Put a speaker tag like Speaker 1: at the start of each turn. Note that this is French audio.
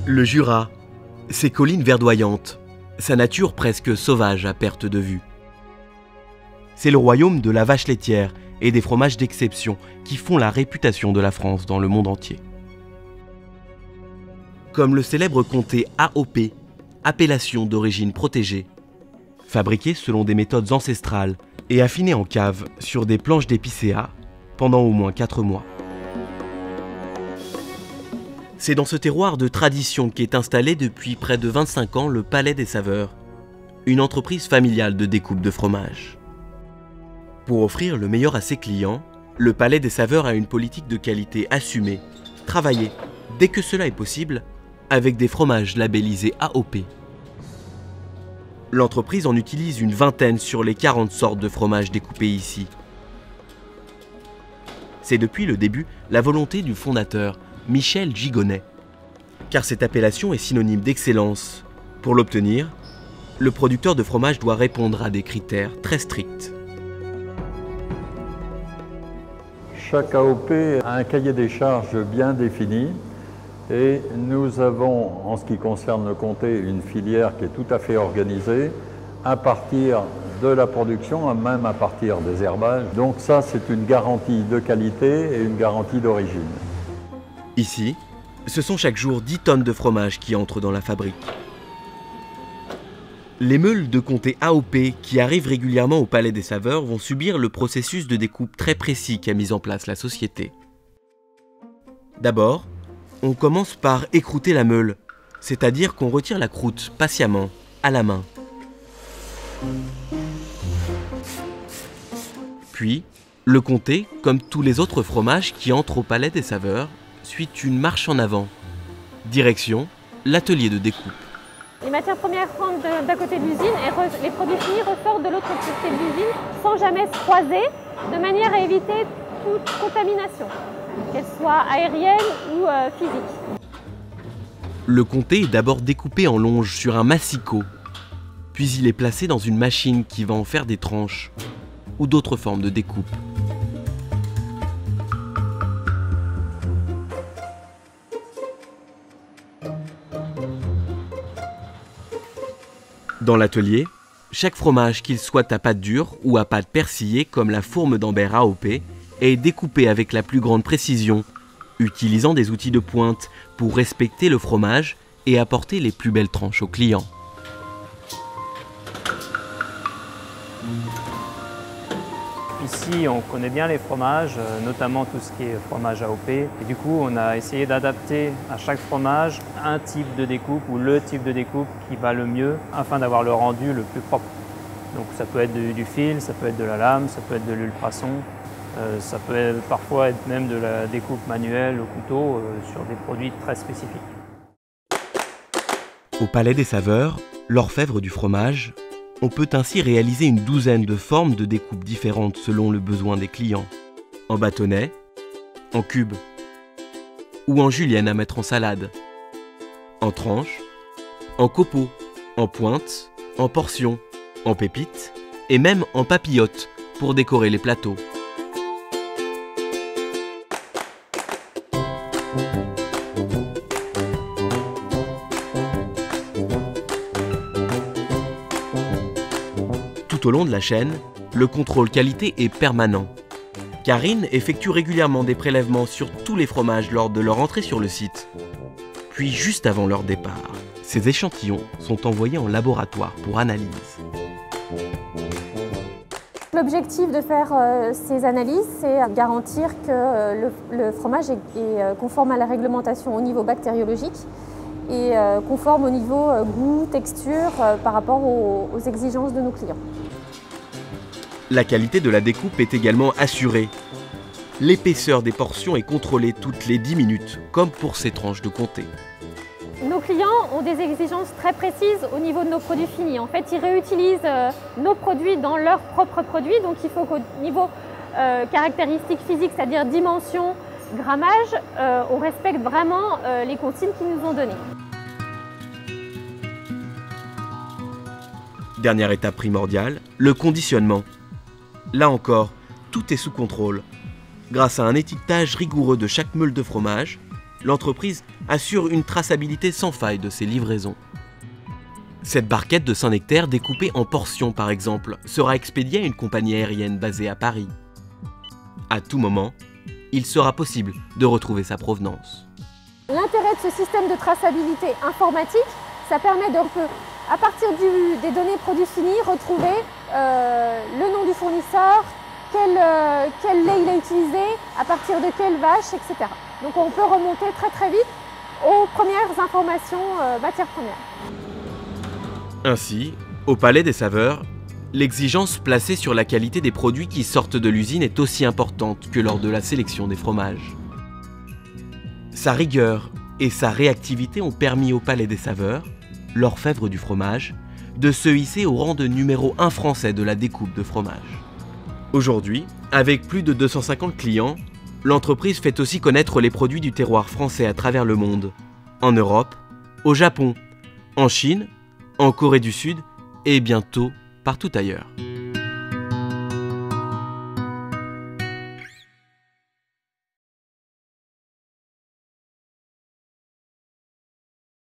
Speaker 1: Le Jura, ses collines verdoyantes, sa nature presque sauvage à perte de vue. C'est le royaume de la vache laitière et des fromages d'exception qui font la réputation de la France dans le monde entier. Comme le célèbre comté AOP, appellation d'origine protégée, fabriqué selon des méthodes ancestrales et affiné en cave sur des planches d'épicéa pendant au moins 4 mois. C'est dans ce terroir de tradition qu'est installé depuis près de 25 ans le Palais des Saveurs, une entreprise familiale de découpe de fromage. Pour offrir le meilleur à ses clients, le Palais des Saveurs a une politique de qualité assumée, travaillée, dès que cela est possible, avec des fromages labellisés AOP. L'entreprise en utilise une vingtaine sur les 40 sortes de fromages découpés ici. C'est depuis le début la volonté du fondateur, Michel Gigonnet, car cette appellation est synonyme d'excellence. Pour l'obtenir, le producteur de fromage doit répondre à des critères très stricts.
Speaker 2: Chaque AOP a un cahier des charges bien défini et nous avons, en ce qui concerne le comté, une filière qui est tout à fait organisée à partir de la production, même à partir des herbages. Donc ça, c'est une garantie de qualité et une garantie d'origine.
Speaker 1: Ici, ce sont chaque jour 10 tonnes de fromage qui entrent dans la fabrique. Les meules de comté AOP qui arrivent régulièrement au Palais des Saveurs vont subir le processus de découpe très précis qu'a mis en place la société. D'abord, on commence par écrouter la meule, c'est-à-dire qu'on retire la croûte patiemment, à la main. Puis, le comté, comme tous les autres fromages qui entrent au Palais des Saveurs, suit une marche en avant. Direction l'atelier de découpe.
Speaker 3: Les matières premières rentrent d'un côté de l'usine et les produits finis ressortent de l'autre côté de l'usine sans jamais se croiser, de manière à éviter toute contamination, qu'elle soit aérienne ou physique.
Speaker 1: Le comté est d'abord découpé en longes sur un massicot, puis il est placé dans une machine qui va en faire des tranches ou d'autres formes de découpe. Dans l'atelier, chaque fromage, qu'il soit à pâte dure ou à pâte persillée comme la fourme d'Ambert AOP, est découpé avec la plus grande précision, utilisant des outils de pointe pour respecter le fromage et apporter les plus belles tranches aux clients.
Speaker 4: Ici, on connaît bien les fromages, notamment tout ce qui est fromage AOP. Et du coup, on a essayé d'adapter à chaque fromage un type de découpe ou le type de découpe qui va le mieux afin d'avoir le rendu le plus propre. Donc ça peut être du fil, ça peut être de la lame, ça peut être de l'ultrason, ça peut parfois être même de la découpe manuelle au couteau sur des produits très spécifiques.
Speaker 1: Au Palais des Saveurs, l'orfèvre du fromage, on peut ainsi réaliser une douzaine de formes de découpe différentes selon le besoin des clients. En bâtonnet, en cube, ou en julienne à mettre en salade, en tranches, en copeaux, en pointe, en portions, en pépites et même en papillotes pour décorer les plateaux. Tout au long de la chaîne, le contrôle qualité est permanent. Karine effectue régulièrement des prélèvements sur tous les fromages lors de leur entrée sur le site. Puis juste avant leur départ, ces échantillons sont envoyés en laboratoire pour analyse.
Speaker 3: L'objectif de faire ces analyses, c'est garantir que le fromage est conforme à la réglementation au niveau bactériologique et conforme au niveau goût, texture par rapport aux exigences de nos clients.
Speaker 1: La qualité de la découpe est également assurée. L'épaisseur des portions est contrôlée toutes les 10 minutes, comme pour ces tranches de comté.
Speaker 3: Nos clients ont des exigences très précises au niveau de nos produits finis. En fait, ils réutilisent nos produits dans leurs propres produits, donc il faut qu'au niveau caractéristiques physiques, c'est-à-dire dimension, grammage, on respecte vraiment les consignes qu'ils nous ont données.
Speaker 1: Dernière étape primordiale, le conditionnement. Là encore, tout est sous contrôle. Grâce à un étiquetage rigoureux de chaque meule de fromage, l'entreprise assure une traçabilité sans faille de ses livraisons. Cette barquette de Saint-Nectaire découpée en portions par exemple sera expédiée à une compagnie aérienne basée à Paris. À tout moment, il sera possible de retrouver sa provenance.
Speaker 3: L'intérêt de ce système de traçabilité informatique, ça permet de, à partir des données produits finis, retrouver le nom du fournisseur, quel lait il a utilisé, à partir de quelle vache, etc. Donc on peut remonter très vite aux premières informations matières premières.
Speaker 1: Ainsi, au Palais des Saveurs, l'exigence placée sur la qualité des produits qui sortent de l'usine est aussi importante que lors de la sélection des fromages. Sa rigueur et sa réactivité ont permis au Palais des Saveurs, l'orfèvre du fromage, de se hisser au rang de numéro 1 français de la découpe de fromage. Aujourd'hui, avec plus de 250 clients, l'entreprise fait aussi connaître les produits du terroir français à travers le monde, en Europe, au Japon, en Chine, en Corée du Sud et bientôt partout ailleurs.